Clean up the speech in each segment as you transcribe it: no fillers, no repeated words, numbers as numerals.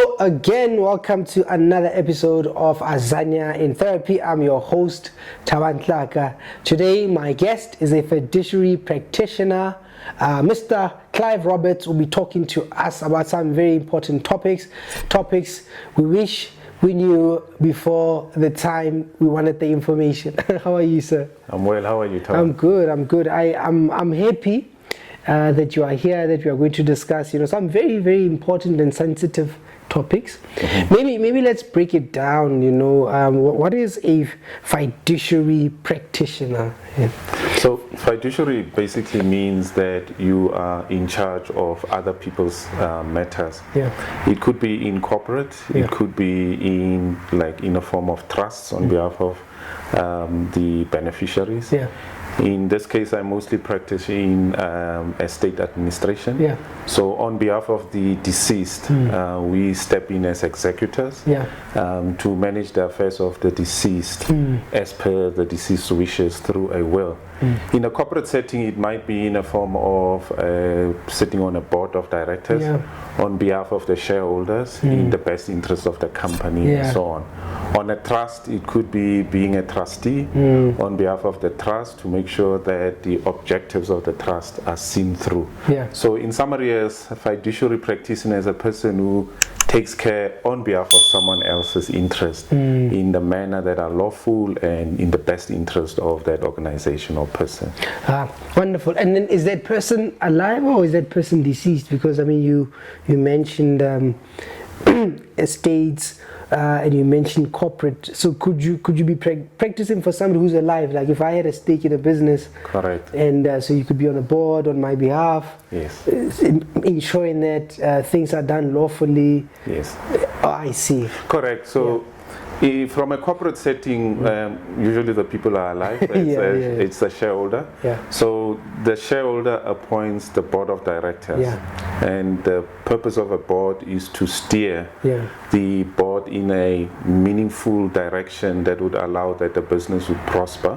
Hello again, welcome to another episode of Azania in Therapy. I'm your host, Tlaka. Today, my guest is a fiduciary practitioner. Mr. Clive Roberts will be talking to us about some very important topics we wish we knew before the time we wanted the information. How are you, sir? I'm well. How are you, Tom? I'm good. I'm happy that you are here, that we are going to discuss, some very, very important and sensitive topics. Maybe let's break it down. What is a fiduciary practitioner? So fiduciary basically means that you are in charge of other people's matters. It could be in corporate, it could be in a form of trusts on behalf of the beneficiaries. In this case, I mostly practice in estate administration. So on behalf of the deceased, we step in as executors to manage the affairs of the deceased as per the deceased's wishes through a will. In a corporate setting, it might be in a form of sitting on a board of directors on behalf of the shareholders in the best interest of the company and so on. On a trust, it could be being a trustee on behalf of the trust to make sure that the objectives of the trust are seen through. So in summary, as a fiduciary practitioner is a person who takes care on behalf of someone else's interest in the manner that are lawful and in the best interest of that organization or person. Wonderful. And then is that person alive or is that person deceased? Because you mentioned estates and you mentioned corporate. So could you be practicing for somebody who's alive? Like if I had a stake in a business, correct, and so you could be on a board on my behalf, ensuring that things are done lawfully. I see. Correct. So from a corporate setting, usually the people are alive. It's a shareholder. So the shareholder appoints the board of directors. And the purpose of a board is to steer the board in a meaningful direction that would allow that the business would prosper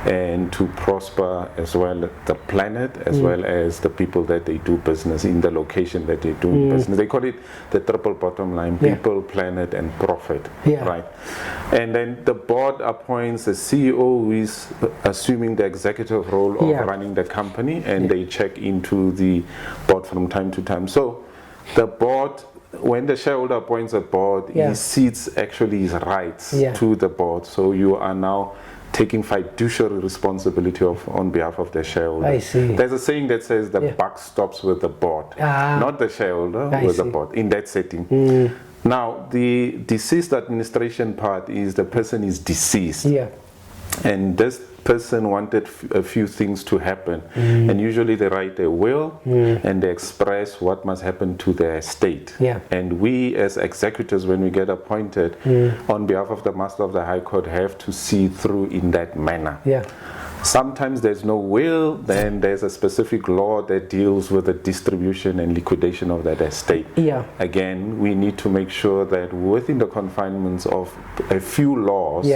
and to prosper as well the planet as well as the people that they do business in the location that they do business. They call it the triple bottom line: people, planet, and profit. Right. And then the board appoints a CEO who is assuming the executive role of running the company, and they check into the board from time to time. So the board, when the shareholder appoints a board, he cedes actually his rights to the board. So you are now taking fiduciary responsibility on behalf of the shareholder. I see. There's a saying that says the buck stops with the board, not the shareholder, with the board in that setting. Now, the deceased administration part is the person is deceased. And this person wanted a few things to happen. And usually they write a will and they express what must happen to their estate. And we as executors, when we get appointed on behalf of the Master of the High Court, have to see through in that manner. Sometimes there's no will, then there's a specific law that deals with the distribution and liquidation of that estate. Again, we need to make sure that within the confinements of a few laws,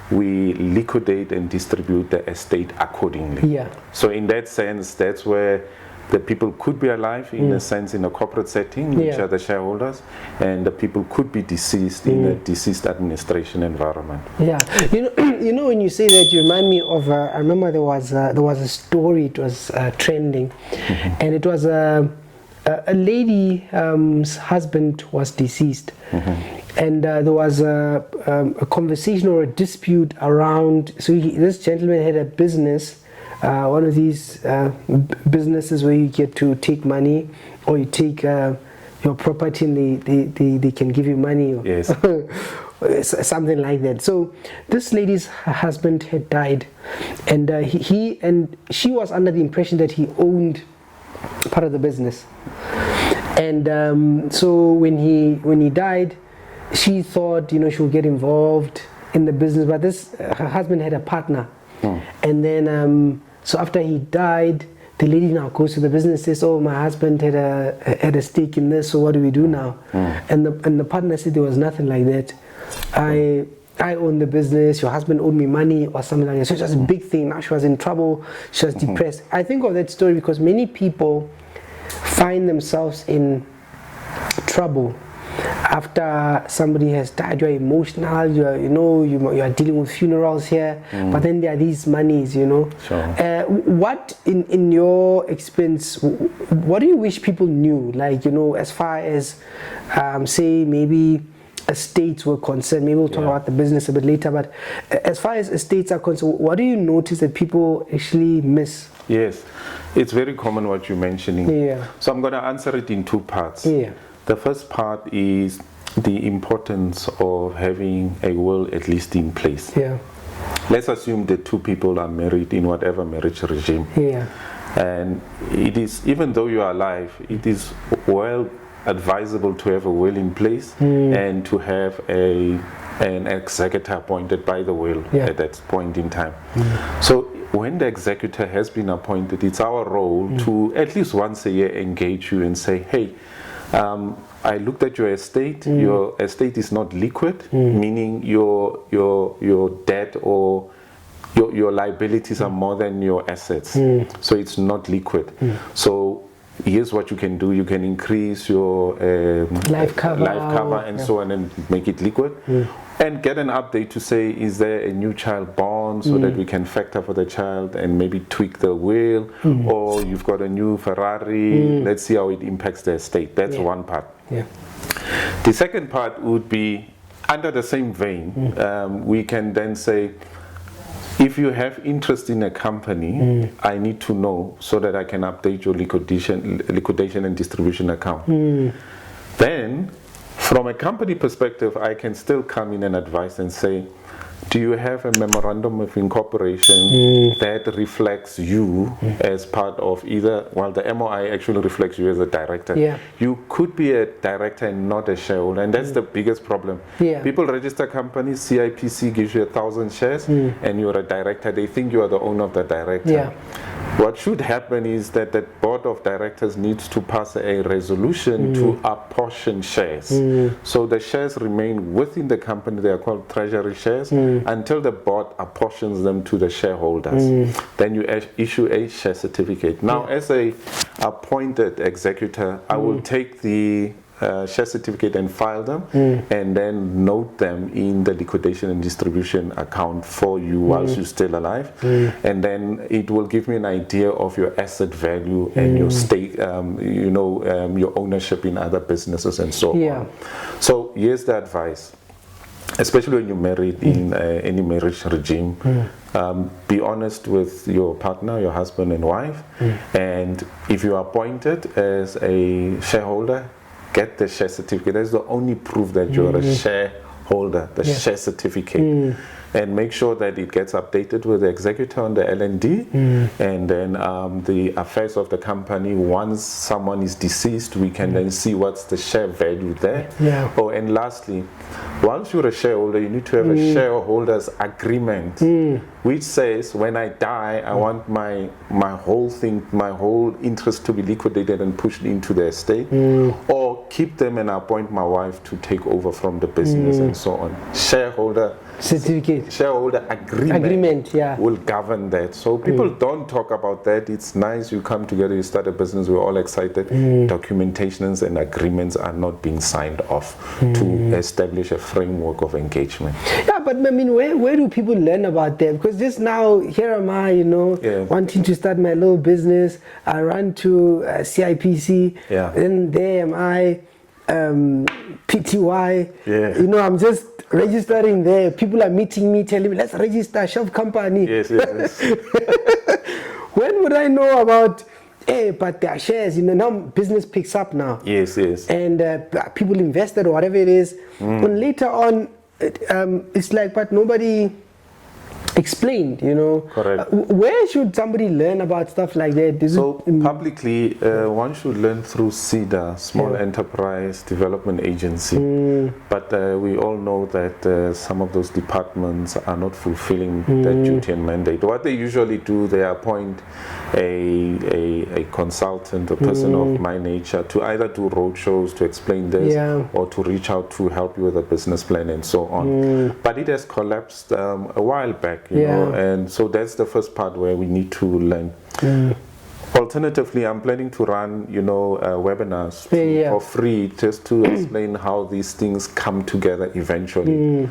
we liquidate and distribute the estate accordingly. So in that sense, that's where the people could be alive in a sense in a corporate setting, which are the shareholders, and the people could be deceased in a deceased administration environment. When you say that, you remind me of I remember there was a story. It was trending, and it was a lady's husband was deceased, and there was a conversation or a dispute around. So this gentleman had a business. One of these businesses where you get to take money, or you take your property and they can give you money, or something like that. So this lady's husband had died, and she was under the impression that he owned part of the business. And so when he died, she thought she would get involved in the business, but her husband had a partner. And then so after he died, the lady now goes to the business and says, "Oh, my husband had a stake in this, so what do we do now?" And the partner said, "There was nothing like that. I own the business, your husband owed me money," or something like that. So it was a big thing. Now she was in trouble, she was depressed. I think of that story because many people find themselves in trouble after somebody has died, you're emotional, you are dealing with funerals here, but then there are these monies, Sure. What in your experience, what do you wish people knew, like, as far as say maybe estates were concerned? Maybe we'll talk about the business a bit later, but as far as estates are concerned, what do you notice that people actually miss? Yes, it's very common what you're mentioning. Yeah. So I'm going to answer it in two parts. Yeah. The first part is the importance of having a will at least in place. Yeah. Let's assume that two people are married in whatever marriage regime. Yeah. And it is, even though you are alive, it is well advisable to have a will in place and to have an executor appointed by the will at that point in time. So when the executor has been appointed, it's our role to at least once a year engage you and say, hey, I looked at your estate. Your estate is not liquid, meaning your debt or your liabilities are more than your assets. So it's not liquid. So here's what you can do. You can increase your life cover and so on and make it liquid. And get an update to say, is there a new child born, so that we can factor for the child and maybe tweak the will, or you've got a new Ferrari, let's see how it impacts the estate. That's one part. Yeah. The second part would be, under the same vein, we can then say, if you have interest in a company, I need to know so that I can update your liquidation and distribution account. Then, from a company perspective, I can still come in and advise and say, do you have a memorandum of incorporation that reflects you as part of either, well, the MOI actually reflects you as a director. Yeah. You could be a director and not a shareholder, and that's the biggest problem. Yeah. People register companies, CIPC gives you 1,000 shares, and you're a director. They think you are the owner of the director. Yeah. What should happen is that the board of directors needs to pass a resolution to apportion shares. So the shares remain within the company. They are called treasury shares until the board apportions them to the shareholders. Then you issue a share certificate. Now, as a appointed executor, I will take the share certificate and file them, and then note them in the liquidation and distribution account for you whilst you're still alive, and then it will give me an idea of your asset value and your stake, your ownership in other businesses and so on. So here's the advice, especially when you're married in any marriage regime. Be honest with your partner, your husband and wife, and if you are appointed as a shareholder, get the share certificate. That's the only proof that you're a shareholder, the share certificate. And make sure that it gets updated with the executor on the L&D, and then the affairs of the company. Once someone is deceased, we can then see what's the share value there. Oh, and lastly, once you're a shareholder, you need to have a shareholders agreement, which says, when I die, I want my whole thing, my whole interest to be liquidated and pushed into the estate, or keep them and appoint my wife to take over from the business and so on. Shareholder certificate, shareholder agreement will govern that. So people don't talk about that. It's nice, you come together, you start a business, we're all excited. Documentations and agreements are not being signed off to establish a framework of engagement. Yeah, but I mean, where do people learn about that? Because just now, here am I, wanting to start my little business. I run to CIPC, then there am I, PTY, I'm just registering there. People are meeting me, telling me, let's register, shop company. Yes. When would I know about, but their shares, now business picks up now. Yes. And people invested or whatever it is. And later on, it's like, but nobody explained, Correct. Where should somebody learn about stuff like that? Publicly, one should learn through SEDA, Small Enterprise Development Agency. But we all know that some of those departments are not fulfilling their duty and mandate. What they usually do, they appoint a consultant, a person of my nature, to either do roadshows to explain this, or to reach out to help you with a business plan and so on. But it has collapsed a while back, and so that's the first part where we need to learn. Alternatively, I'm planning to run, webinars for free, just to explain how these things come together eventually.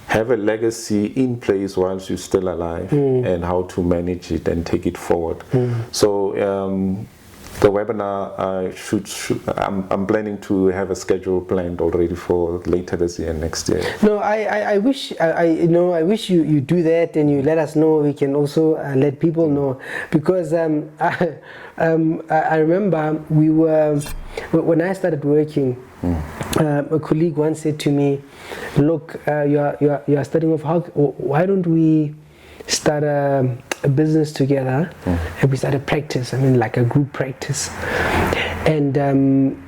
Have a legacy in place whilst you're still alive, and how to manage it and take it forward. So the webinar, I'm planning to have a schedule planned already for later this year, next year. No, I wish I wish you do that and you let us know. We can also let people know, because I remember we were, when I started working, a colleague once said to me, "Look, you are starting off. Why don't we start a business together, and we start a practice? I mean, like a group practice. And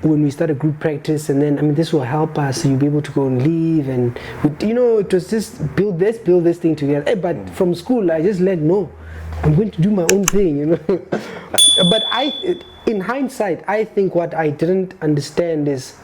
when we start a group practice, and then this will help us. You'll be able to go and leave, and it was just build this thing together. But from school, I just no, I'm going to do my own thing, But in hindsight, I think what I didn't understand is,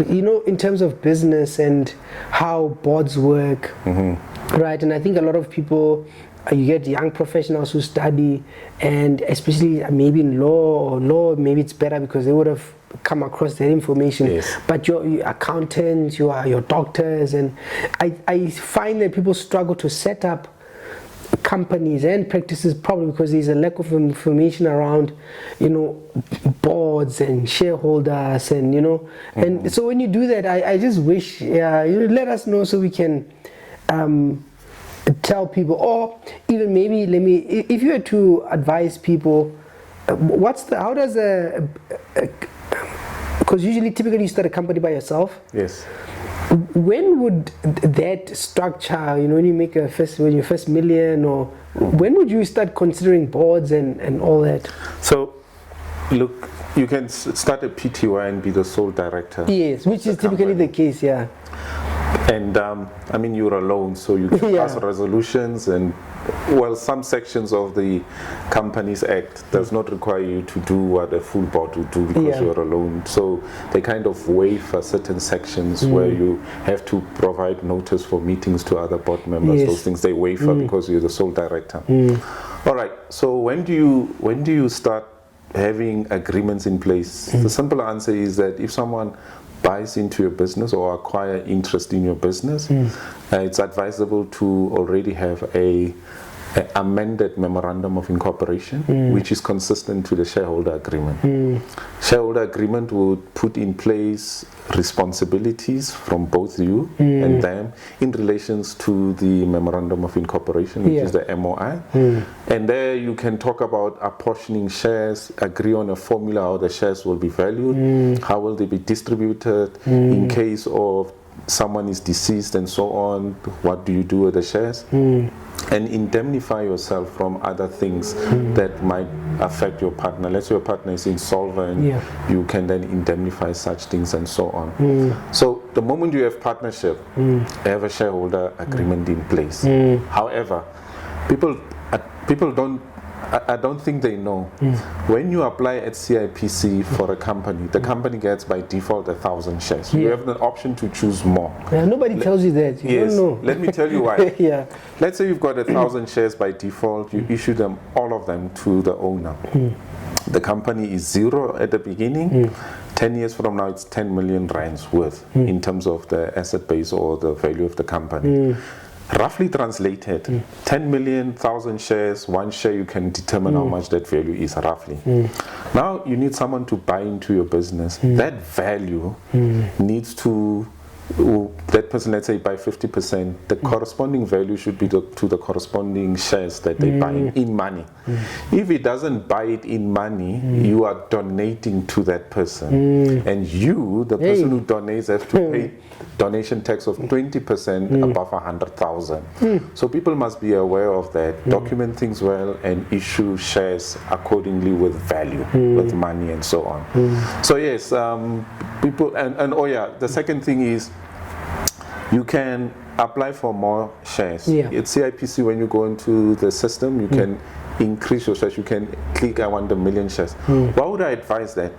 in terms of business and how boards work, right? And I think a lot of people, you get young professionals who study, and especially maybe in law, maybe it's better because they would have come across that information. Yes. But your accountants, your doctors, and I find that people struggle to set up companies and practices, probably because there's a lack of information around boards and shareholders, and and so when you do that, I just wish you let us know so we can tell people, or even maybe if you were to advise people, how does because typically you start a company by yourself. Yes. When would that structure, when you make your first million, or when would you start considering boards and all that? So, look, you can start a PTY and be the sole director. Yes, which is typically the case, yeah. And you're alone, so you can pass resolutions, and some sections of the Companies Act does not require you to do what a full board would do because you're alone. So they kind of waive certain sections where you have to provide notice for meetings to other board members. Yes. Those things they waive because you're the sole director. All right. So when do you start having agreements in place? The simple answer is that if someone buys into your business or acquire interest in your business, it's advisable to already have a amended memorandum of incorporation, which is consistent to the shareholder agreement. Shareholder agreement would put in place responsibilities from both you and them in relations to the memorandum of incorporation, which is the MOI. And there you can talk about apportioning shares, agree on a formula how the shares will be valued, how will they be distributed, in case of someone is deceased and so on, what do you do with the shares? And indemnify yourself from other things that might affect your partner. Let's say your partner is insolvent, you can then indemnify such things and so on. So the moment you have partnership, you have a shareholder agreement in place. However, people I don't think they know. When you apply at CIPC for a company, the company gets by default 1,000 shares. You have the option to choose more. Nobody tells you that. You don't know. Let me tell you why. Let's say you've got 1,000 shares by default. You issue them, all of them, to the owner. The company is zero at the beginning. 10 years from now, it's 10 million rands worth in terms of the asset base or the value of the company. Roughly translated, 10 million, 1,000 shares, one share, you can determine how much that value is roughly. Now you need someone to buy into your business. That value needs to, that person, let's say, buy 50%, the corresponding value should be to the corresponding shares that they buy in money. If it doesn't buy it in money, you are donating to that person. And you, the person who donates, have to pay donation tax of 20% above 100,000. So people must be aware of that, document things well, and issue shares accordingly with value, with money and so on. So yes, people, and the second thing is, you can apply for more shares. At CIPC, when you go into the system, you can increase your shares. You can click, I want 1 million shares. Why would I advise that?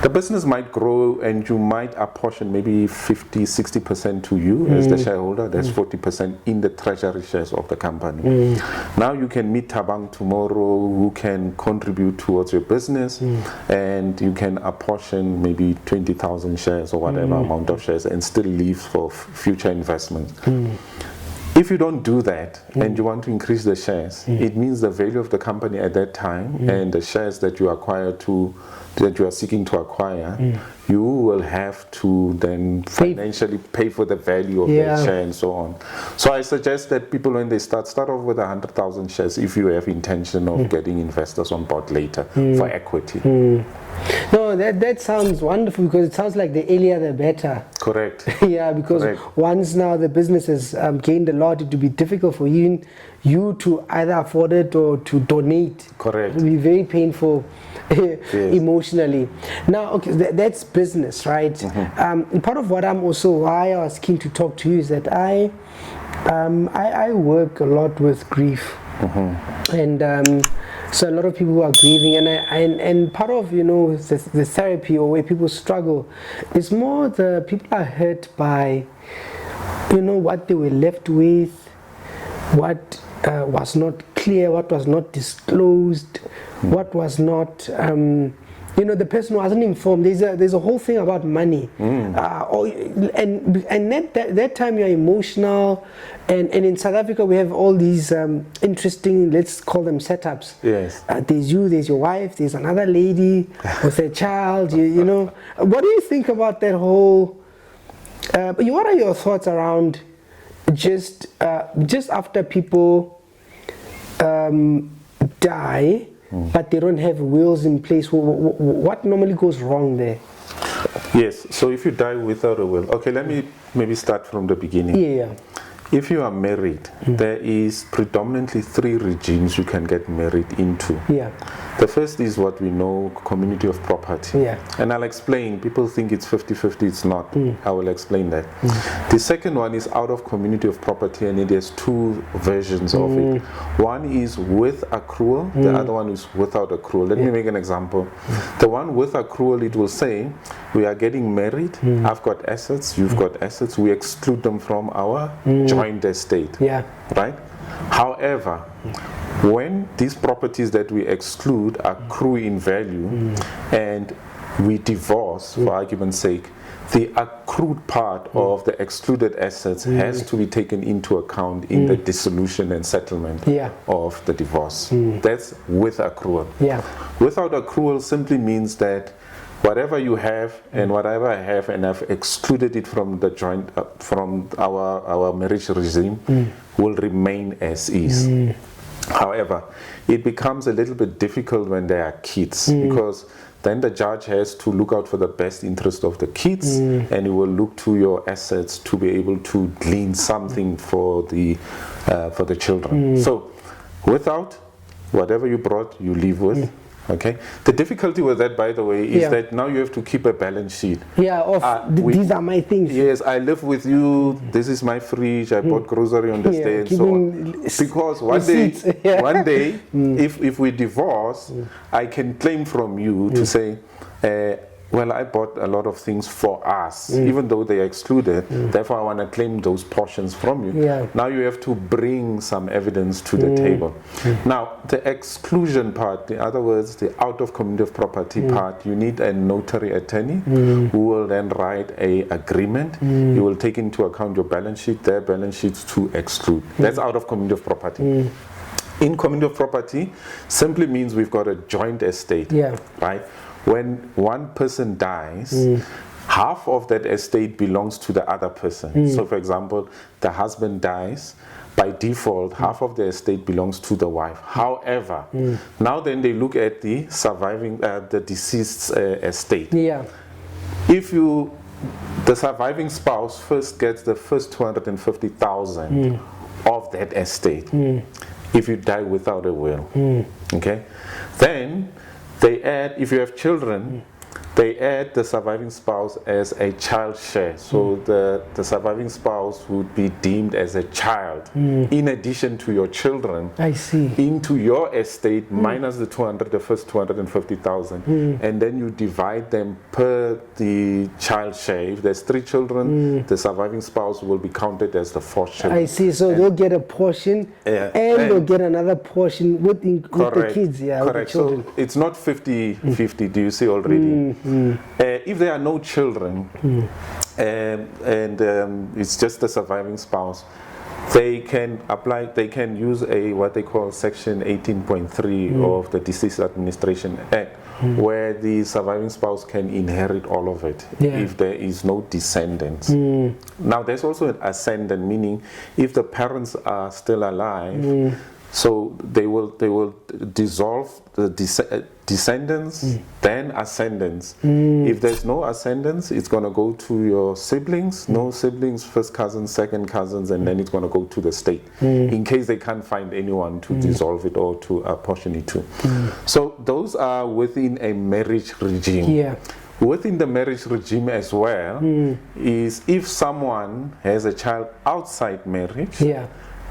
The business might grow and you might apportion maybe 50-60% to you as the shareholder. That's 40% in the treasury shares of the company. Now you can meet Thabang tomorrow who can contribute towards your business, and you can apportion maybe 20,000 shares or whatever amount of shares and still leave for future investments. If you don't do that and you want to increase the shares, it means the value of the company at that time and the shares that you that you are seeking to acquire, you will have to then financially pay for the value of that share and so on. So I suggest that people, when they start off with 100,000 shares if you have intention of getting investors on board later for equity. No, that sounds wonderful, because it sounds like the earlier the better. Correct. Yeah, because once now the business has gained a lot, it will be difficult for you to either afford it or to donate. Correct. It will be very painful emotionally. Now, okay, that's business, right? Part of what why I was keen to talk to you is that I work a lot with grief. And so a lot of people who are grieving, and part of the therapy, or where people struggle, is more the people are hurt by what they were left with, what was not clear, what was not disclosed, what was not the person wasn't informed. There's a whole thing about money, and that time you're emotional, and in South Africa we have all these interesting, let's call them setups. Yes. There's you, there's your wife, there's another lady with a child. What do you think about that whole? What are your thoughts around just after people die? But they don't have wills in place. What normally goes wrong there? Yes, so if you die without a will, okay, let me maybe start from the beginning. Yeah. If you are married, there is predominantly 3 regimes you can get married into. Yeah. The first is what we know, community of property. Yeah. And I'll explain. People think it's 50-50, it's not. I will explain that. The second one is out of community of property, and it has 2 versions of it. One is with accrual, the other one is without accrual. Let me make an example. The one with accrual, it will say, we are getting married, I've got assets, you've got assets, we exclude them from our joint estate. Yeah. Right? However, when these properties that we exclude accrue in value and we divorce, for argument's sake, the accrued part of the excluded assets has to be taken into account in the dissolution and settlement of the divorce. That's with accrual. Yeah. Without accrual simply means that whatever you have and whatever I have, and I've excluded it from the joint, from our marriage regime, will remain as is. However, it becomes a little bit difficult when there are kids, because then the judge has to look out for the best interest of the kids, and he will look to your assets to be able to glean something for the children. So, without, whatever you brought, you leave with. Okay. The difficulty with that, by the way, is that now you have to keep a balance sheet. Yeah, these are my things. Yes, I live with you. This is my fridge. I bought grocery on this day and so on. Because one day, if we divorce, I can claim from you to say, well, I bought a lot of things for us, even though they are excluded. Therefore, I want to claim those portions from you. Yeah. Now you have to bring some evidence to the table. Now, the exclusion part, in other words, the out of community of property part, you need a notary attorney who will then write a agreement. He will take into account your balance sheet, their balance sheets to exclude. That's out of community of property. In community of property, simply means we've got a joint estate, right? When one person dies, half of that estate belongs to the other person. So, for example, the husband dies, by default, half of the estate belongs to the wife. However, now then they look at the surviving, the deceased's estate. Yeah. If the surviving spouse first gets the first 250,000 of that estate, if you die without a will, okay, then they add, if you have children, they add the surviving spouse as a child share. So the surviving spouse would be deemed as a child in addition to your children. I see. Into your estate minus the first 250,000, and then you divide them per the child share. If there's 3 children, the surviving spouse will be counted as the 4th child. I see. So they'll get a portion, and they'll get another portion with the kids. Yeah, correct. With the children. So it's not 50-50. Do you see already? If there are no children, and it's just the surviving spouse, they can apply. They can use what they call Section 18.3 of the Deceased Administration Act, where the surviving spouse can inherit all of it if there is no descendants. Now, there's also an ascendant, meaning if the parents are still alive, so they will dissolve the descendants, then ascendants. If there's no ascendants, it's going to go to your siblings, no siblings, first cousins, second cousins, and then it's going to go to the state, in case they can't find anyone to dissolve it or to apportion it to. So those are within a marriage regime. Within the marriage regime as well, is if someone has a child outside marriage,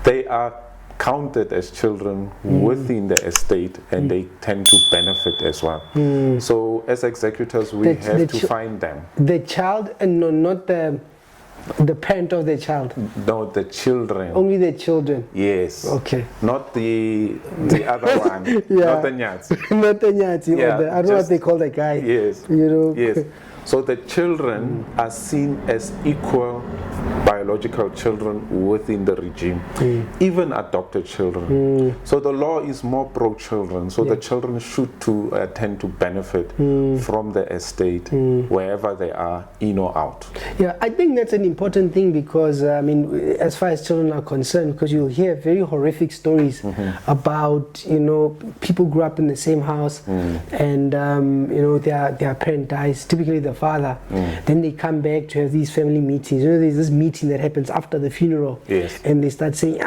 they are counted as children within the estate, and they tend to benefit as well. So as executors, we have to find them. The child, and no, not the parent of the child. No, the children. Only the children. Yes. Okay. Not the other one. Not the nyats. Not the nyats. I don't know what they call the guy. Yes. You know. Yes. So the children are seen as equal biological children within the regime, even adopted children. So the law is more pro-children, so the children should tend to benefit from the estate wherever they are, in or out. Yeah, I think that's an important thing, because I mean, as far as children are concerned, because you'll hear very horrific stories about, you know, people grew up in the same house, and you know, their parent dies, typically the father. Then they come back to have these family meetings. You know, there's this meeting that happens after the funeral, and they start saying,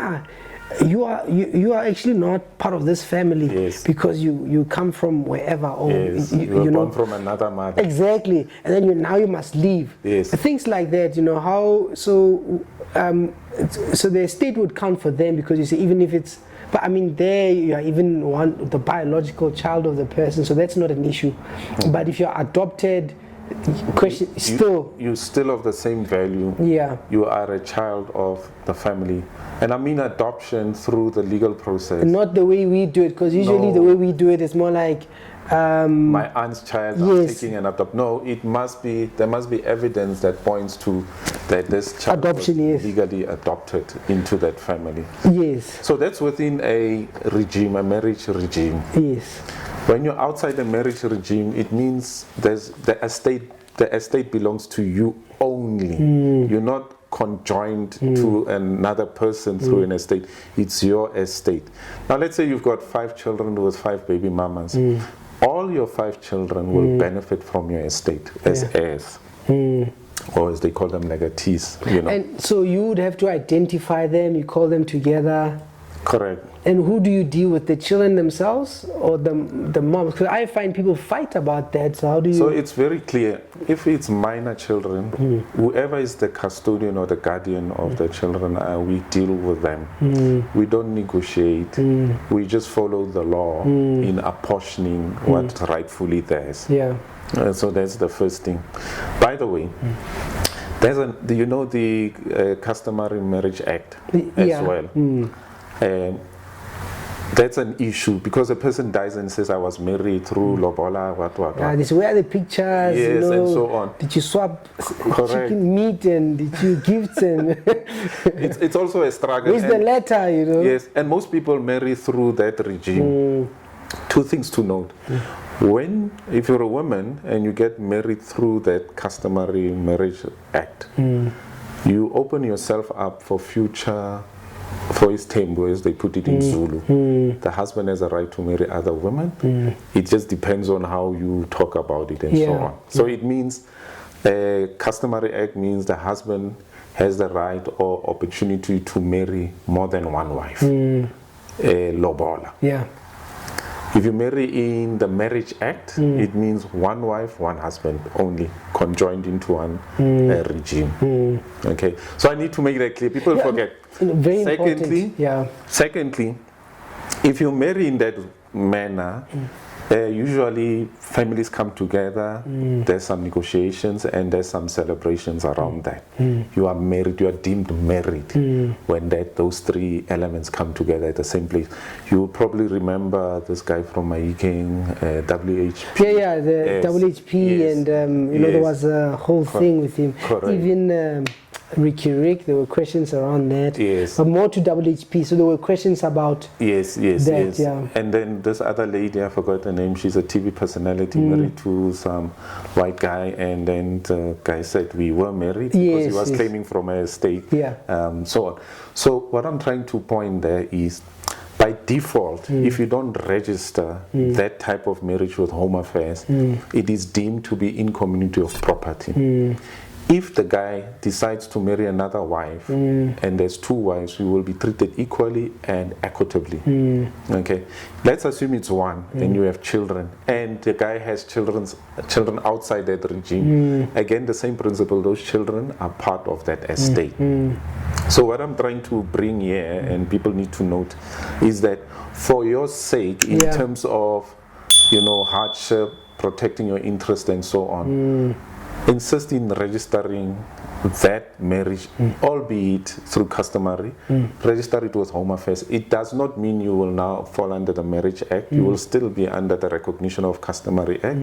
you are actually not part of this family, because you come from wherever, or you were born from another mother. Exactly. And then now you must leave. Things like that, you know, how so the estate would count for them, because you say, even if it's, but I mean, there you are even the biological child of the person, so that's not an issue. But if you're adopted, you still of the same value. You are a child of the family, and I mean adoption through the legal process, not the way we do it, because usually the way we do it is more like my aunt's child, I'm taking an adopt. No, there must be evidence that points to that this child was legally adopted into that family. So that's within a regime, a marriage regime. When you're outside the marriage regime, it means the estate belongs to you only. You're not conjoined to another person through an estate. It's your estate. Now let's say you've got 5 children with 5 baby mamas. All your 5 children will benefit from your estate as heirs. Or as they call them, legatees. You know. And so you would have to identify them, you call them together. Correct. And who do you deal with? The children themselves or the moms? Because I find people fight about that. So how do you? So it's very clear. If it's minor children, whoever is the custodian or the guardian of the children, we deal with them. We don't negotiate. We just follow the law in apportioning what's rightfully theirs. So that's the first thing. By the way, do you know the Customary Marriage Act as well? That's an issue, because a person dies and says, I was married through lobola, what. This where are the pictures, you know, and so on. Did you swap chicken meat, and did you gifts, and it's also a struggle. Where's the letter, you know? Yes, and most people marry through that regime. 2 things to note. If you're a woman and you get married through that Customary Marriage Act, you open yourself up for future, for his tembo, as they put it in Zulu. The husband has a right to marry other women. It just depends on how you talk about it and so on. So it means, Customary Act means the husband has the right or opportunity to marry more than one wife. Lobola. If you marry in the Marriage Act, it means one wife, one husband only, conjoined into one regime. Okay, so I need to make that clear. People forget. Very secondly, important. Secondly, if you marry in that manner, usually families come together, there's some negotiations and there's some celebrations around that. You are married, you are deemed married when those three elements come together at the same place. You probably remember this guy from Mahikeng, WHP. The WHP, and there was a whole thing with him. Correct. Even Ricky Rick, there were questions around that. Yes. But more to WHP, so there were questions about that. Yeah. And then this other lady, I forgot her name, she's a TV personality, married to some white guy, and then the guy said we were married because he was claiming from a estate, so on. So what I'm trying to point there is, by default, if you don't register that type of marriage with Home Affairs, it is deemed to be in community of property. If the guy decides to marry another wife, and there's two wives, you will be treated equally and equitably. Okay, let's assume it's one, and you have children, and the guy has children outside that regime. Again, the same principle, those children are part of that estate. So what I'm trying to bring here, and people need to note, is that for your sake, in terms of, hardship, protecting your interest and so on, insist in registering that marriage, albeit through customary, register it with Home Affairs. It does not mean you will now fall under the Marriage Act. You will still be under the Recognition of Customary Act.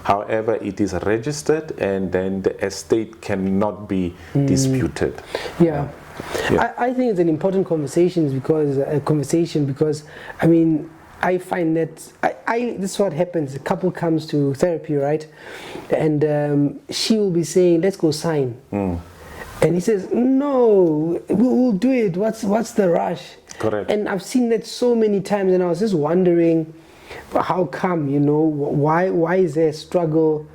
However, it is registered, and then the estate cannot be disputed. I think it's an important conversation because I mean, I find that this is what happens. A couple comes to therapy, right? And she will be saying, let's go sign. And he says, no, we'll do it. What's the rush? Correct. And I've seen that so many times, and I was just wondering, how come, why is there a struggle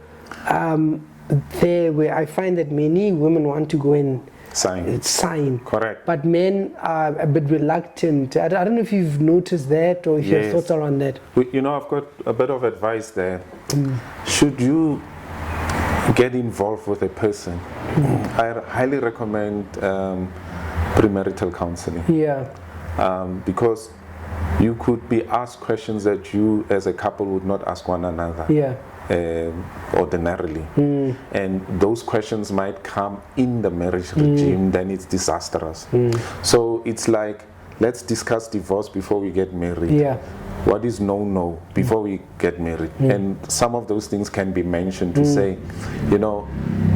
there, where I find that many women want to go and sign. Correct. But men are a bit reluctant. I don't know if you've noticed that, or if you have thoughts around that. I've got a bit of advice there. Should you get involved with a person, I highly recommend premarital counseling. Because you could be asked questions that you as a couple would not ask one another. Ordinarily, and those questions might come in the marriage regime, then it's disastrous. So it's like, let's discuss divorce before we get married. What is no before we get married? And some of those things can be mentioned to say,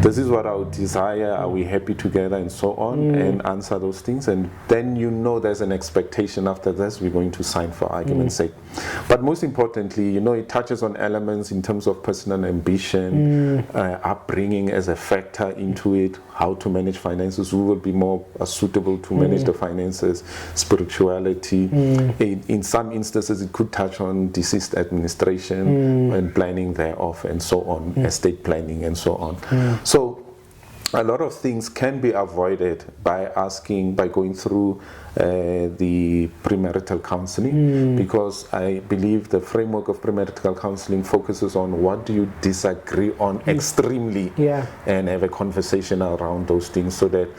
this is what I would desire, are we happy together, and so on, and answer those things. And then there's an expectation after this, we're going to sign, for argument's sake. But most importantly, it touches on elements in terms of personal ambition, upbringing as a factor into it, how to manage finances, who will be more suitable to manage the finances, spirituality. In some instances, it could touch on deceased administration and planning thereof, and so on, estate planning and so on. So a lot of things can be avoided by going through the premarital counseling, because I believe the framework of premarital counseling focuses on what do you disagree on extremely, and have a conversation around those things, so that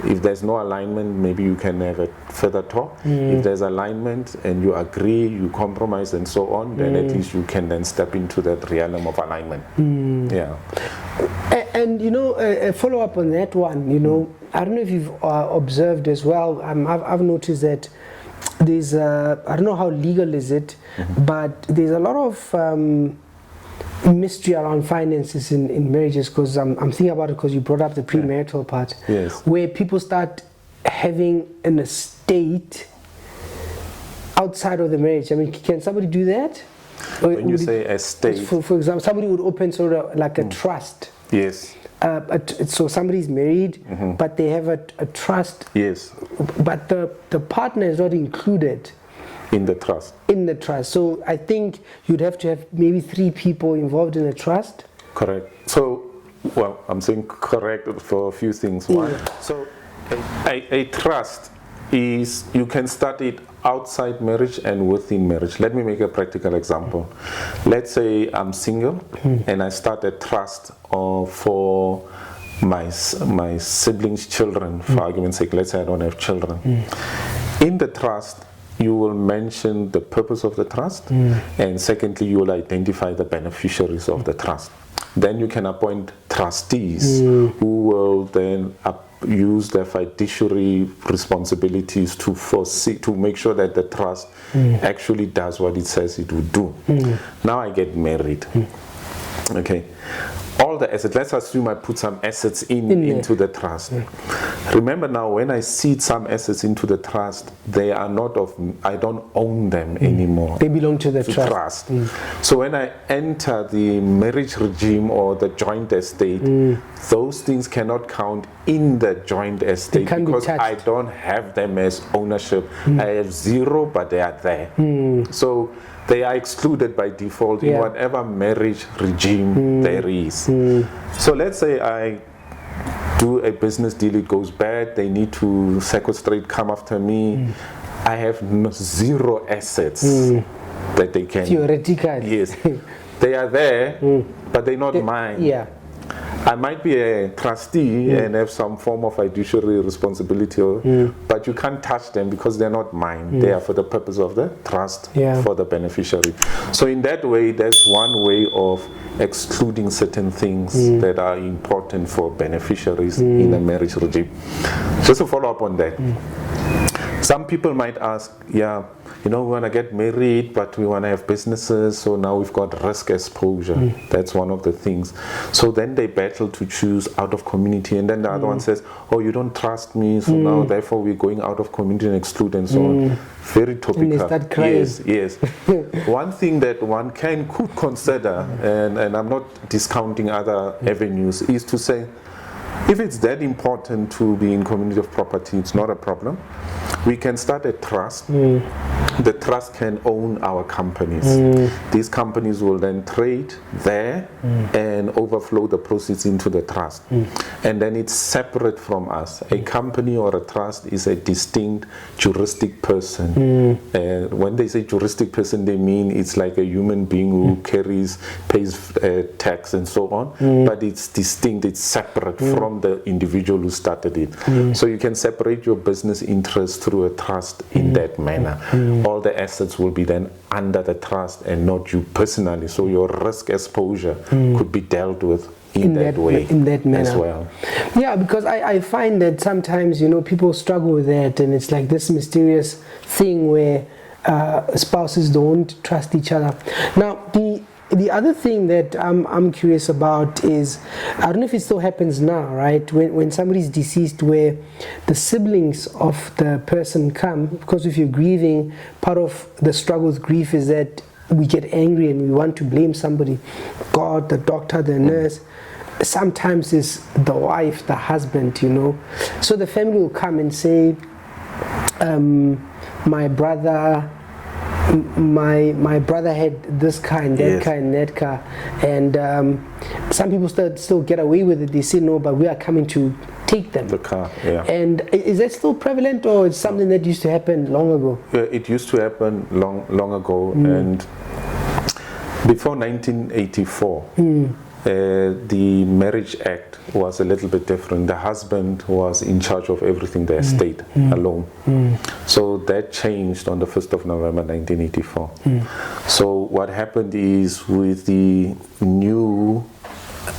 if there's no alignment, maybe you can have a further talk. If there's alignment and you agree, you compromise and so on, then at least you can then step into that realm of alignment. And a follow up on that one, I don't know if you've observed as well, I've noticed that there's I don't know how legal is it, but there's a lot of mystery around finances in marriages, because I'm thinking about it because you brought up the premarital part, where people start having an estate outside of the marriage. I mean, can somebody do that? When you say estate, for example, somebody would open sort of like a trust. So somebody's married, but they have a trust. But the partner is not included in the trust. So I think you'd have to have maybe 3 people involved in the trust. Correct. So, I'm saying correct for a few things. One, so a trust is, you can start it outside marriage and within marriage. Let me make a practical example. Let's say I'm single and I start a trust for my siblings' children, for argument's sake. Let's say I don't have children. In the trust, you will mention the purpose of the trust, and secondly, you will identify the beneficiaries of the trust. Then you can appoint trustees who will then use their fiduciary responsibilities to foresee, to make sure that the trust actually does what it says it would do. Now I get married. Okay. All the assets, let's assume I put some assets into the trust. Remember now, when I seed some assets into the trust, they are not of, I don't own them anymore. They belong to the trust. So when I enter the marriage regime or the joint estate, those things cannot count in the joint estate because I don't have them as ownership. I have zero, but they are there. So they are excluded by default in whatever marriage regime there is. So let's say I do a business deal, it goes bad, they need to sequestrate, come after me. I have zero assets that they can. Theoretically. Yes. They are there, but they're not mine. Yeah. I might be a trustee and have some form of fiduciary responsibility, but you can't touch them because they're not mine. They are for the purpose of the trust for the beneficiary. So in that way, there's one way of excluding certain things that are important for beneficiaries in a marriage regime. Just to follow up on that. Some people might ask, yeah, you know, we want to get married, but we want to have businesses, so now we've got risk exposure. That's one of the things. So then they battle to choose out of community, and then the other one says, oh, you don't trust me, so now therefore we're going out of community and exclude and so on. Very topical. And they start crying. Yes, yes. One thing that one could consider, and I'm not discounting other avenues, is to say, if it's that important to be in community of property, it's not a problem. We can start a trust. The trust can own our companies. These companies will then trade there and overflow the proceeds into the trust. And then it's separate from us. A company or a trust is a distinct juristic person. When they say juristic person, they mean it's like a human being who pays tax and so on, but it's distinct, it's separate from the individual who started it. So you can separate your business interests through a trust in that manner. All the assets will be then under the trust and not you personally. So your risk exposure could be dealt with in that way, in that manner as well. Yeah, because I find that sometimes, you know, people struggle with that, and it's like this mysterious thing where spouses don't trust each other. Now, the other thing that I'm curious about is, I don't know if it still happens now, right? When somebody's deceased, where the siblings of the person come, because if you're grieving, part of the struggle with grief is that we get angry and we want to blame somebody, God, the doctor, the nurse. Sometimes it's the wife, the husband, you know. So the family will come and say, my brother had this car and that car and that car, and some people still get away with it. They say no, but we are coming to take them. The car, yeah. And is that still prevalent, or is something that used to happen long ago? It used to happen long ago, and before 1984. The Marriage Act was a little bit different. The husband was in charge of everything, the estate alone. So that changed on the 1st of November 1984. So what happened is, with the new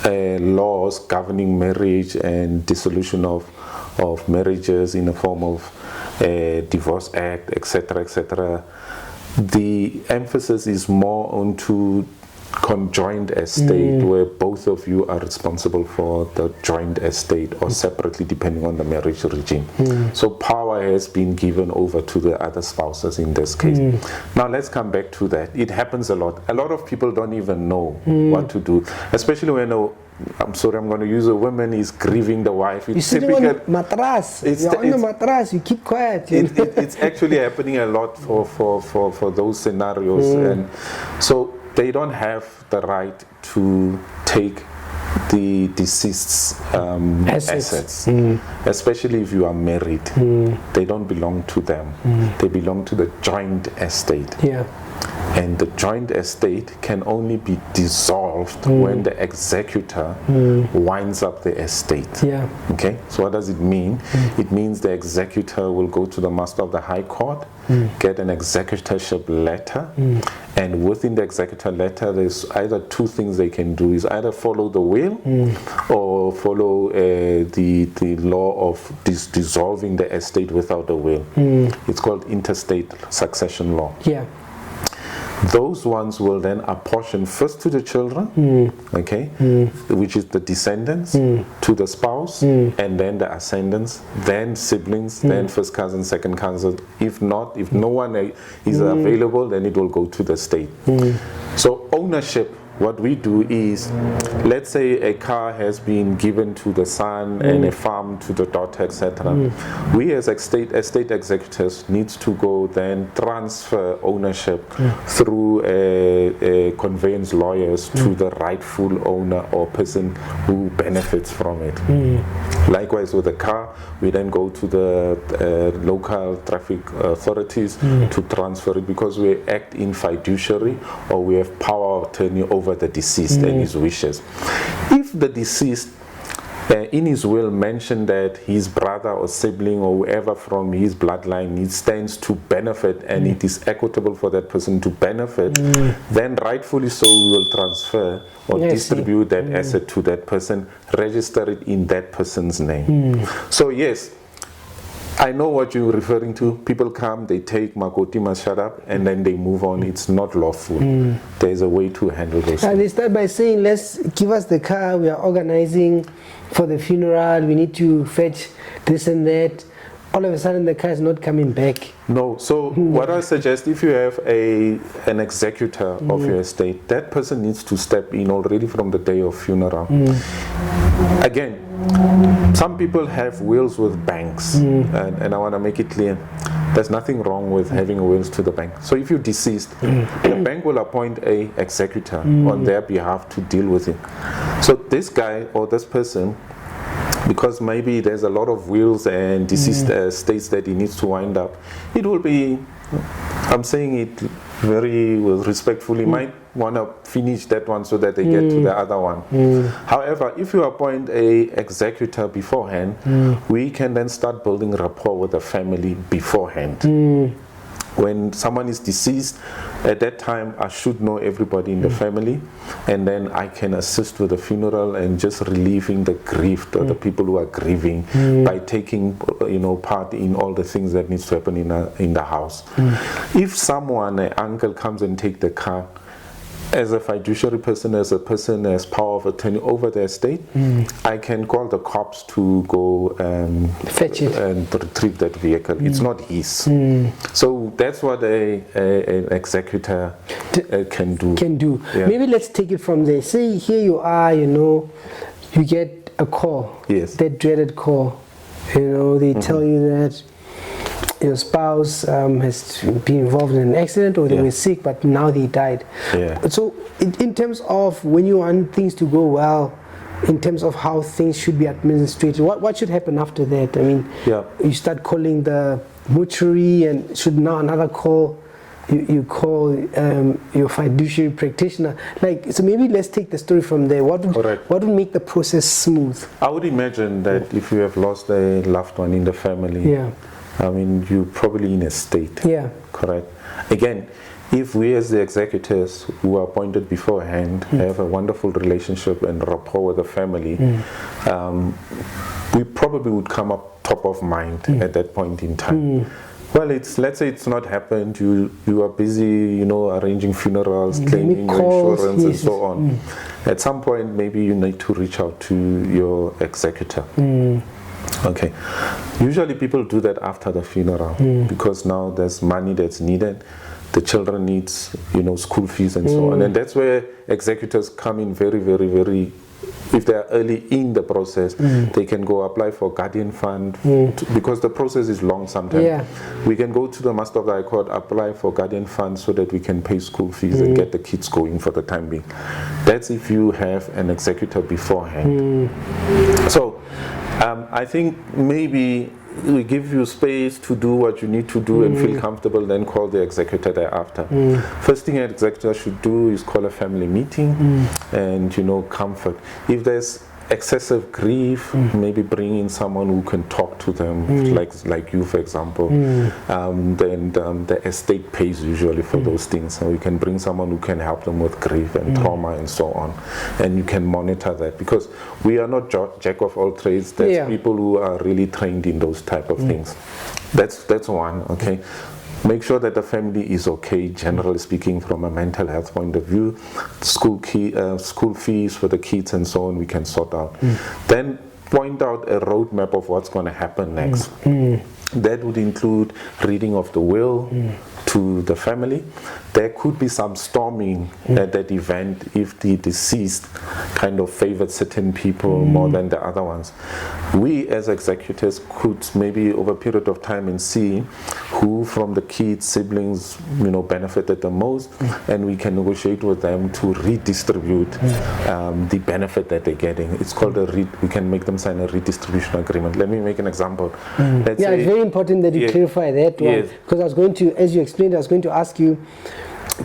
laws governing marriage and dissolution of marriages in the form of Divorce Act, etc., the emphasis is more onto conjoined estate, where both of you are responsible for the joint estate, or separately depending on the marriage regime. So power has been given over to the other spouses in this case. Now let's come back to that. It happens a lot. A lot of people don't even know what to do, especially when I'm sorry, I'm going to use a woman is grieving the wife. You're sitting on the mattress. You're on the mattress. You keep quiet. It's actually happening a lot for those scenarios, and so they don't have the right to take the deceased's assets. Especially if you are married. They don't belong to them. They belong to the joint estate. Yeah. And the joint estate can only be dissolved when the executor winds up the estate. Yeah. Okay, so what does it mean? It means the executor will go to the Master of the High Court, get an executorship letter, and within the executor letter there's either two things they can do, is either follow the will or follow the law of dissolving the estate without a will. It's called interstate succession law. Yeah. Those ones will then apportion first to the children, okay, which is the descendants, to the spouse, and then the ascendants, then siblings, then first cousin, second cousin. If not, if no one is available, then it will go to the state. So ownership, what we do is, let's say a car has been given to the son and a farm to the daughter, etc. We as estate executors needs to go then transfer ownership through a conveyance lawyers to the rightful owner or person who benefits from it. Likewise with the car, we then go to the local traffic authorities to transfer it, because we act in fiduciary, or we have power of attorney over the deceased and his wishes. If the deceased in his will mentioned that his brother or sibling or whoever from his bloodline he stands to benefit, and it is equitable for that person to benefit, then rightfully so we will transfer or distribute that asset to that person, register it in that person's name. So yes, I know what you're referring to. People come, they take Makoti must shut up, and then they move on. It's not lawful. There's a way to handle those things. They start by saying, let's give us the car, we are organizing for the funeral, we need to fetch this and that. All of a sudden the car is not coming back. No, so what I suggest, if you have an executor of your estate, that person needs to step in already from the day of funeral. Again, some people have wills with banks, and I want to make it clear, there's nothing wrong with having wills to the bank. So if you're deceased, the bank will appoint a executor on their behalf to deal with it. So this guy or this person, because maybe there's a lot of wills and deceased estates that he needs to wind up, it will be, I'm saying it very respectfully, might want to finish that one so that they get to the other one. However, if you appoint a executor beforehand, we can then start building rapport with the family beforehand. When someone is deceased, at that time I should know everybody in the family, and then I can assist with the funeral and just relieving the grief of the people who are grieving by taking part in all the things that needs to happen in the house. If someone, an uncle, comes and take the car, as a fiduciary person, as a person as power of attorney over the estate, I can call the cops to go fetch it and retrieve that vehicle. It's not his. So that's what an executor can do. Yeah. Maybe let's take it from there. Say here you are, you get a call, that dreaded call. They tell you that your spouse has been involved in an accident, or they were sick, but now they died. So in terms of when you want things to go well, in terms of how things should be administered, what should happen after that? I mean, you start calling the mortuary, and should now another call, you call your fiduciary practitioner. So maybe let's take the story from there. What would make the process smooth? I would imagine that if you have lost a loved one in the family, I mean, you're probably in a state. Correct. Again, if we as the executors who are appointed beforehand have a wonderful relationship and rapport with the family, we probably would come up top of mind at that point in time. Well, let's say it's not happened, you are busy, arranging funerals, claiming your insurance and so on. At some point, maybe you need to reach out to your executor. Okay. Usually people do that after the funeral, because now there's money that's needed. The children needs, school fees and so on. And that's where executors come in very, very, very if they are early in the process, they can go apply for guardian fund because the process is long sometimes. Yeah. We can go to the Master of the High Court, apply for guardian fund so that we can pay school fees and get the kids going for the time being. That's if you have an executor beforehand. So I think maybe we give you space to do what you need to do and feel comfortable, then call the executor thereafter. First thing an executor should do is call a family meeting and, you know, comfort. If there's excessive grief, maybe bring in someone who can talk to them, like you, for example. Then the estate pays usually for those things, so we can bring someone who can help them with grief and trauma and so on, and you can monitor that, because we are not jack of all trades. There's people who are really trained in those type of things. That's one. Okay. Make sure that the family is okay, generally speaking, from a mental health point of view. School fees for the kids and so on, we can sort out. Then point out a roadmap of what's going to happen next. That would include reading of the will to the family. There could be some storming at that event if the deceased kind of favored certain people more than the other ones. We as executors could maybe over a period of time and see who from the kids, siblings, you know, benefited the most, and we can negotiate with them to redistribute the benefit that they're getting. It's called we can make them sign a redistribution agreement. Let me make an example. Let's say, it's very important that you clarify that one, because I was going to, as you explained, I was going to ask you,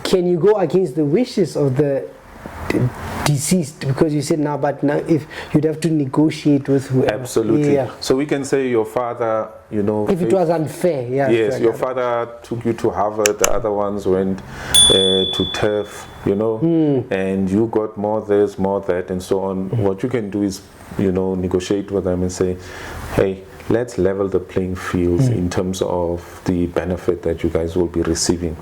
can you go against the wishes of the deceased? Because you said now if you'd have to negotiate with whoever. Absolutely. So we can say your father, you know, if it was unfair. Yes, your father took you to Harvard, the other ones went to TURF, you know, and you got more this, more that, and so on. What you can do is, you know, negotiate with them and say, hey, let's level the playing fields in terms of the benefit that you guys will be receiving.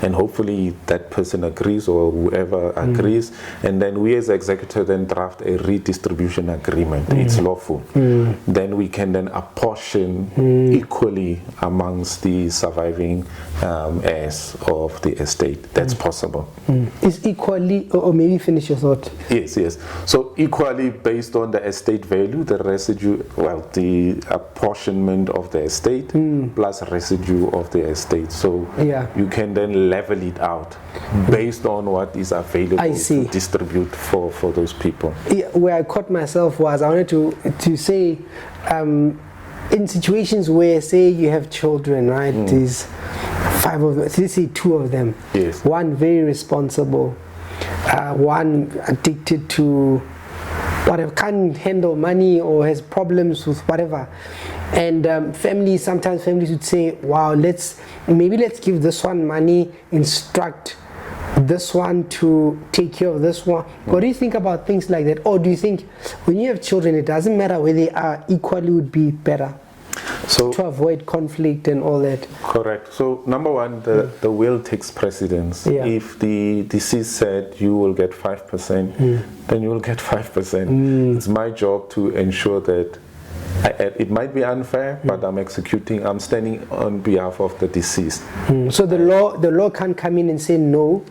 And hopefully that person agrees, or whoever agrees, and then we as executor then draft a redistribution agreement. It's lawful. Then we can then apportion equally amongst the surviving heirs of the estate. That's possible. Is equally, or maybe finish your thought. Yes. So equally based on the estate value, the residue, well, the apportionment of the estate plus residue of the estate. So you can then level it out based on what is available to distribute for those people. Where I caught myself was, I wanted to say, in situations where, say, you have children, right? There's 5 of them, let's say 2 of them. Yes. One very responsible, one addicted to whatever, can't handle money or has problems with whatever. And sometimes families would say, wow, let's give this one money, instruct this one to take care of this one. What do you think about things like that? Or do you think when you have children, it doesn't matter where they are, equally would be better? So to avoid conflict and all that. Correct. So number one, the will takes precedence. If the deceased said you will get 5%, then you will get 5%. It's my job to ensure that it might be unfair, but I'm standing on behalf of the deceased. So the law can't come in and say no,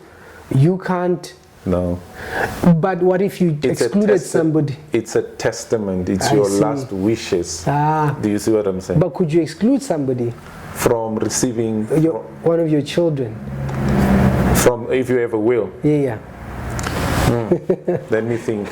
you can't. No. But what if you excluded somebody? It's a testament. It's your last wishes. Do you see what I'm saying? But could you exclude somebody from receiving one of your children? From, if you have a will? Yeah. Let me think.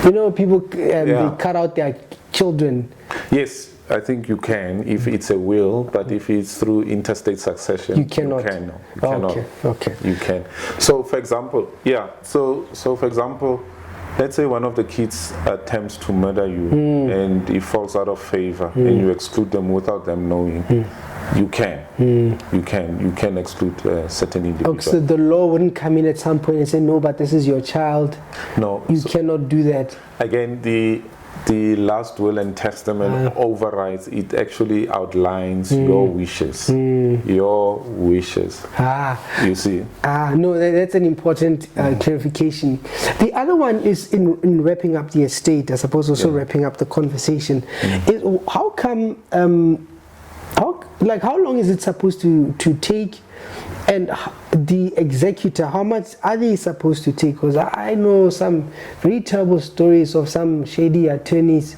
You know, people they cut out their children. Yes. I think you can if it's a will, but if it's through interstate succession, you cannot. You cannot. Okay. You can. So, for example, So for example, let's say one of the kids attempts to murder you, and it falls out of favor, and you exclude them without them knowing. You can. You can exclude certain individuals. Okay, so the law wouldn't come in at some point and say, no, but this is your child. No. You cannot do that. Again, the last will and testament overrides. It actually outlines your wishes. Your wishes. You see. No, that's an important clarification. The other one is in wrapping up the estate, I suppose also wrapping up the conversation, is how come how long is it supposed to take And the executor, how much are they supposed to take? Because I know some very terrible stories of some shady attorneys,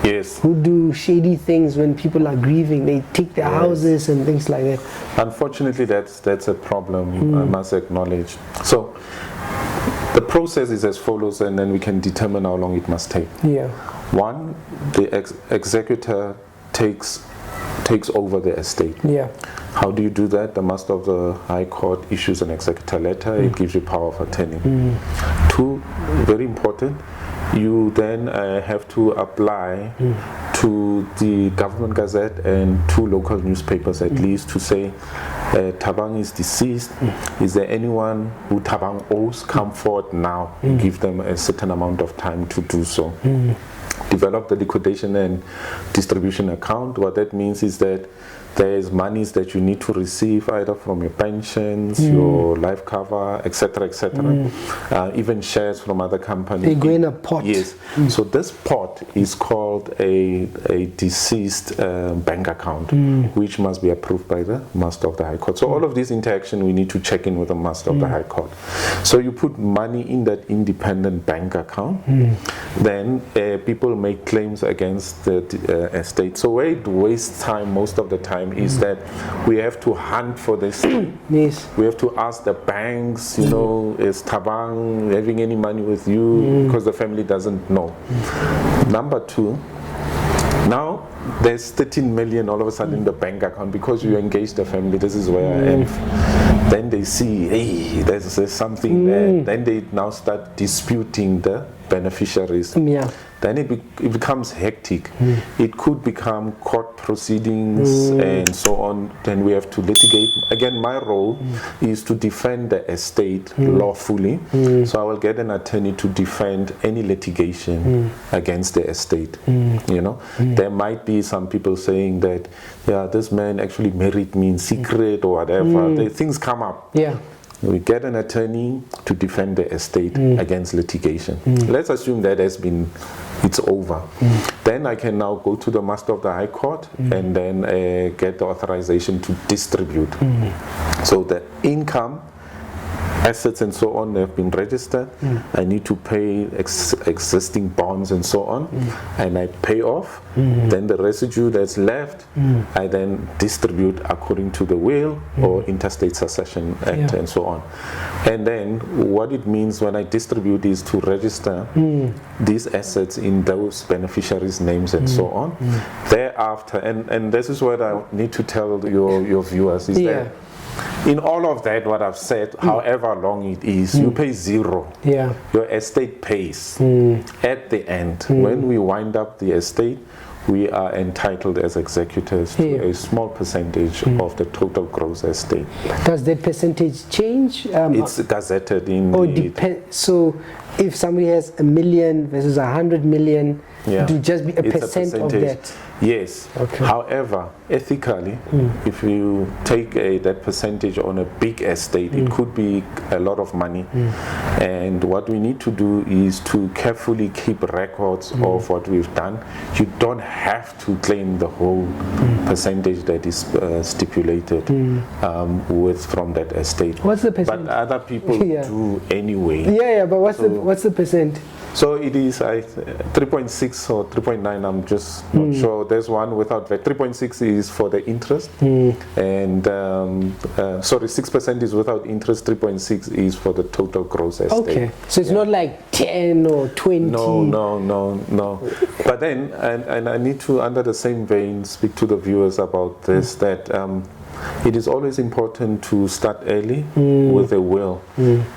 yes, who do shady things when people are grieving. They take their houses and things like that. Unfortunately, that's a problem, I must acknowledge. So the process is as follows, and then we can determine how long it must take. Yeah. One, the executor takes over the estate. Yeah. How do you do that? The Master of the High Court issues an executor letter. It gives you power of attorney. Two, very important, you then have to apply to the Government Gazette and 2 local newspapers at least to say Thabang is deceased. Is there anyone who Thabang owes? Come forward now. Give them a certain amount of time to do so. Develop the liquidation and distribution account. What that means is that there's monies that you need to receive either from your pensions, your life cover, etc., etc., even shares from other companies. They go in a pot. Yes. So this pot is called a deceased bank account, which must be approved by the Master of the High Court. So all of this interaction we need to check in with the Master of the High Court. So you put money in that independent bank account, then people make claims against the estate. So where it wastes time most of the time is that we have to hunt for this. Yes. We have to ask the banks, you know, is Thabang having any money with you? Because the family doesn't know. Number 2, now there's 13 million all of a sudden in the bank account because you engage the family. This is where I am. Then they see, hey, there's something there. Then they now start disputing the beneficiaries. Yeah. Then it becomes hectic. It could become court proceedings and so on. Then we have to litigate. Again, my role is to defend the estate lawfully. So I will get an attorney to defend any litigation against the estate. You know, there might be some people saying that, yeah, this man actually married me in secret or whatever. Things come up. Yeah. We get an attorney to defend the estate against litigation. Let's assume that it's over. Then I can now go to the Master of the High Court and then get the authorization to distribute. So the income, assets and so on have been registered. I need to pay existing bonds and so on, and I pay off. Then the residue that's left, I then distribute according to the will or Interstate Succession Act and so on. And then what it means when I distribute is to register these assets in those beneficiaries' names and so on. Thereafter, and this is what I need to tell your viewers, is that in all of that, what I've said, however long it is, you pay 0. Yeah. Your estate pays. At the end, when we wind up the estate, we are entitled as executors to a small percentage of the total gross estate. Does that percentage change? It's gazetted in So if somebody has 1 million versus 100 million, it will just be a percent of that? Yes. Okay. However, ethically, if you take that percentage on a big estate, it could be a lot of money. And what we need to do is to carefully keep records of what we've done. You don't have to claim the whole percentage that is stipulated from that estate. What's the percent? But other people do anyway. Yeah, but what's the percent? So it is 3.6 or 3.9, I'm just not sure. There's one without VAT. 3.6 is for the interest, and 6% is without interest, 3.6 is for the total gross estate. Okay, so it's not like 10 or 20. No. But then, and I need to, under the same vein, speak to the viewers about this, that it is always important to start early with a will.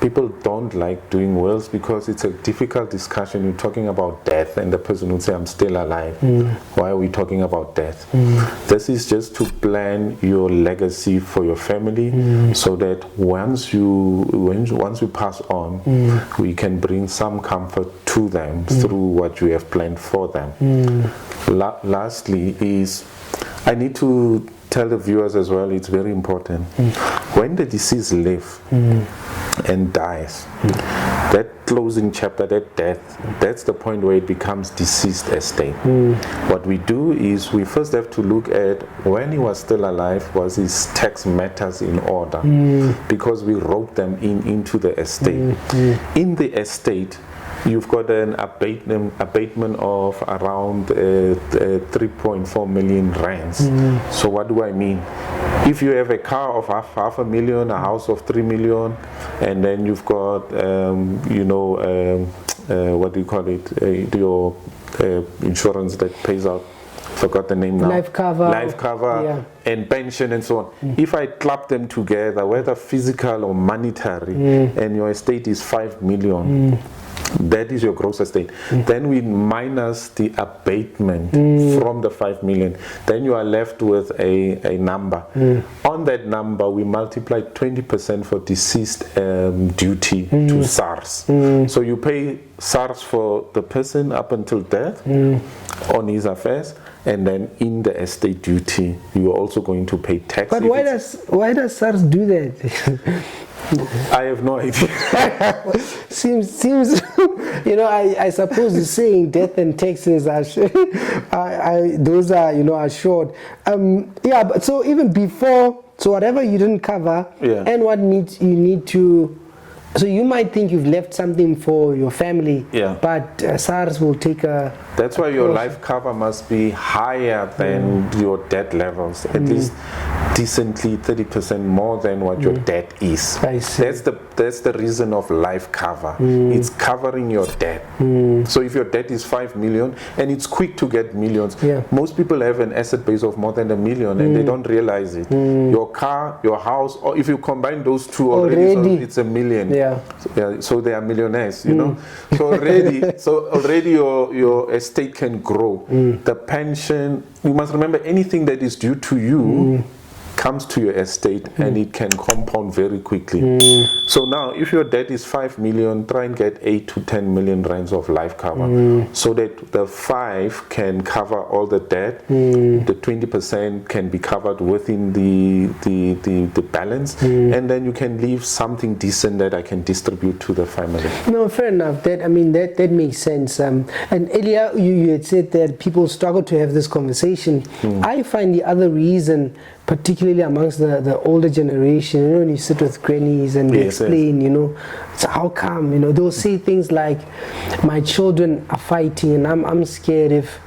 People don't like doing wills because it's a difficult discussion. You're talking about death and the person would say, I'm still alive. Why are we talking about death? This is just to plan your legacy for your family so that once you pass on, we can bring some comfort to them through what you have planned for them. Lastly is, I need to tell the viewers as well, it's very important. When the deceased lives and dies, that closing chapter, that death, that's the point where it becomes deceased estate. What we do is we first have to look at when he was still alive, was his tax matters in order? Because we wrote them into the estate. In the estate, you've got an abatement of around 3.4 million rands. So what do I mean? If you have a car of half a million, a house of 3 million, and then you've got, what do you call it? Your insurance that pays out. Forgot the name now. Life cover, and pension and so on. If I club them together, whether physical or monetary, and your estate is 5 million. That is your gross estate. Then we minus the abatement from the 5 million. Then you are left with a number. On that number, we multiply 20% for deceased duty to SARS. So you pay SARS for the person up until death on his affairs, and then in the estate duty, you are also going to pay tax. But why does SARS do that? I have no idea. seems I suppose you're saying death and taxes are those are are short. But so even before, so whatever you didn't cover and what you need to, so you might think you've left something for your family, but SARS will take a. That's why your life cover must be higher than your debt levels, at least decently 30% more than what your debt is. I see. That's the reason of life cover. It's covering your debt. So if your debt is 5 million, and it's quick to get millions, most people have an asset base of more than $1 million and they don't realize it. Your car, your house, or if you combine those two already. So it's $1 million. So they are millionaires, you know. So already your estate can grow. The pension, you must remember, anything that is due to you comes to your estate and it can compound very quickly. So now if your debt is 5 million, try and get 8 to 10 million rands of life cover so that the 5 can cover all the debt, the 20% can be covered within the balance, and then you can leave something decent that I can distribute to the family. No, fair enough. That makes sense. And earlier you had said that people struggle to have this conversation. I find the other reason, particularly amongst the older generation, when you sit with grannies and they explain, so how come, they'll say things like, my children are fighting and I'm scared if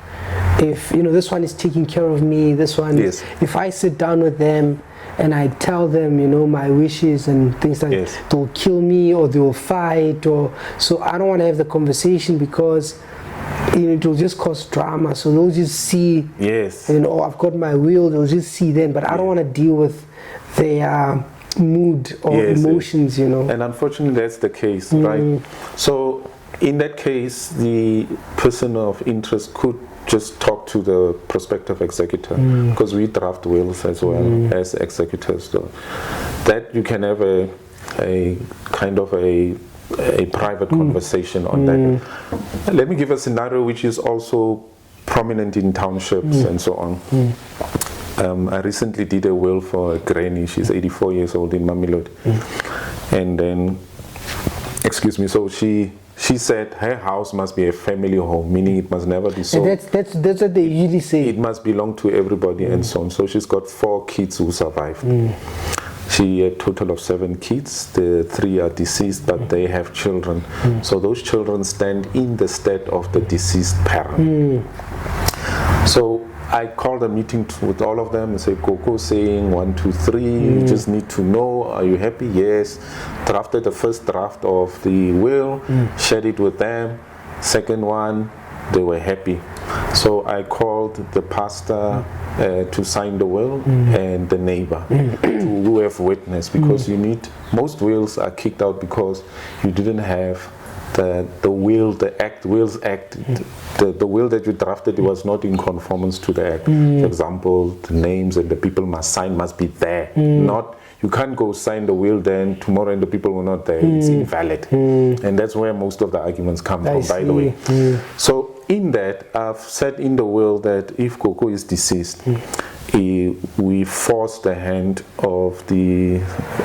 this one is taking care of me, this one, if I sit down with them and I tell them, my wishes and things like that, they'll kill me or they'll fight, so I don't want to have the conversation because it will just cause drama. So they'll just see, I've got my will, they'll just see them, but I don't want to deal with their mood or emotions, And unfortunately, that's the case, right? So in that case, the person of interest could just talk to the prospective executor, because we draft wills as well as executors. So that you can have a kind of a private conversation on that. Let me give a scenario which is also prominent in townships and so on. I recently did a will for a granny. She's 84 years old in Mamelodi. And then, so she said her house must be a family home, meaning it must never be sold. That's what they usually say. It must belong to everybody and so on. So she's got 4 kids who survived. She had a total of 7 kids. The 3 are deceased, but they have children. So those children stand in the stead of the deceased parent. So I called a meeting with all of them and said, Coco saying 1, 2, 3, you just need to know, are you happy? Yes. Drafted the first draft of the will, shared it with them. Second one, they were happy. So I called the pastor to sign the will and the neighbor who have witnessed, because you need, most wills are kicked out because you didn't have the will, the act, wills act, the will that you drafted, it was not in conformance to the act. For example, the names and the people must sign must be there, not, you can't go sign the will then tomorrow and the people were not there, it's invalid. And that's where most of the arguments come from, by the way. So in that, I've said in the will that if Coco is deceased, we force the hand of the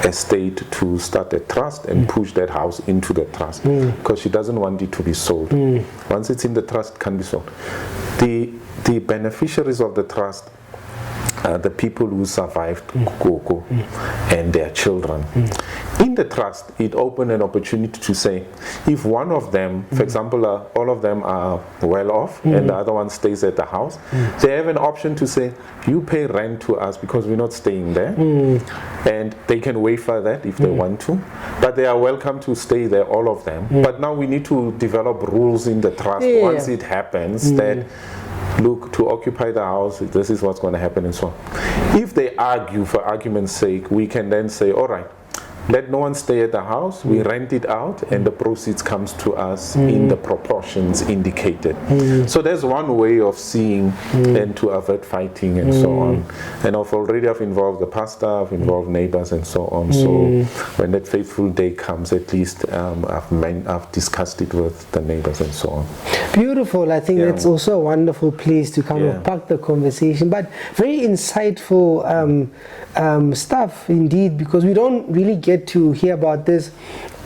estate to start a trust and push that house into the trust because she doesn't want it to be sold. Once it's in the trust, it can be sold. The beneficiaries of the trust are the people who survived Gogo and their children. In the trust, it opened an opportunity to say, if one of them, for example, all of them are well off and the other one stays at the house, they have an option to say, you pay rent to us because we're not staying there. And they can waiver that if they want to, but they are welcome to stay there, all of them. But now we need to develop rules in the trust once it happens that, look, to occupy the house, this is what's going to happen and so on. If they argue, for argument's sake, we can then say, all right, let no one stay at the house, we rent it out and the proceeds comes to us in the proportions indicated. So there's one way of seeing and to avert fighting and so on. And I've involved the pastor, I've involved neighbors and so on. So when that fateful day comes, at least I've discussed it with the neighbors and so on. Beautiful. I think that's also a wonderful place to kind of park the conversation, but very insightful stuff indeed, because we don't really get to hear about this,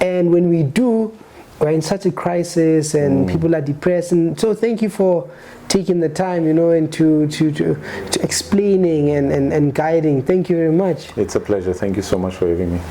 and when we do, we're in such a crisis and people are depressed. And so thank you for taking the time, and to explaining and guiding. Thank you very much. It's a pleasure. Thank you so much for having me.